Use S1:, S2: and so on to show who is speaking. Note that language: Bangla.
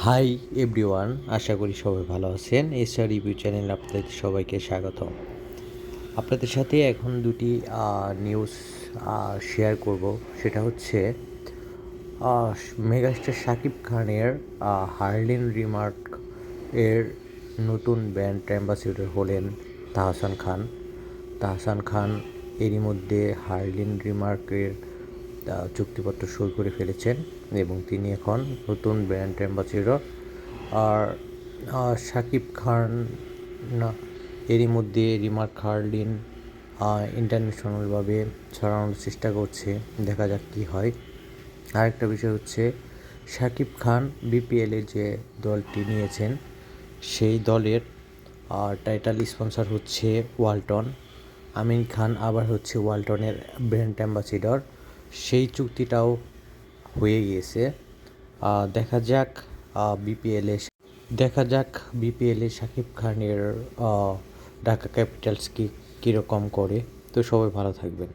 S1: হাই এভরিওয়ান, আশা করি সবাই ভালো আছেন। এসআর রিভিউ চ্যানেল আপনাদের সবাইকে স্বাগত। আপনাদের সাথে এখন দুটি নিউজ শেয়ার করব। সেটা হচ্ছে মেগাস্টার শাকিব খানের হার্লিন রিমার্ক এর নতুন ব্র্যান্ড অ্যাম্বাসেডর হলেন তাহসান খান। তাহসান খান এরই মধ্যে হার্লিন রিমার্কের চুক্তিপত্র সই করে ফেলেছেন এবং তিনি এখন নতুন ব্র্যান্ড অ্যাম্বাসেডর। আর শাকিব খান না এরই মধ্যে রিমার্ক হার্লিন ইন্টারন্যাশনালভাবে ছড়ানোর চেষ্টা করছে, দেখা যাক কী হয়। আরেকটা বিষয় হচ্ছে শাকিব খান বিপিএলের যে দলটি নিয়েছেন সেই দলের টাইটেল স্পন্সর হচ্ছে ওয়ালটন। আমিন খান আবার হচ্ছে ওয়ালটনের ব্র্যান্ড অ্যাম্বাসেডর। সেই চুক্তিটাও হয়ে গিয়েছে। দেখা যাক বিপিএলে শাকিব খানের ঢাকা ক্যাপিটালস কীরকম করে। তো সবাই ভালো থাকবেন।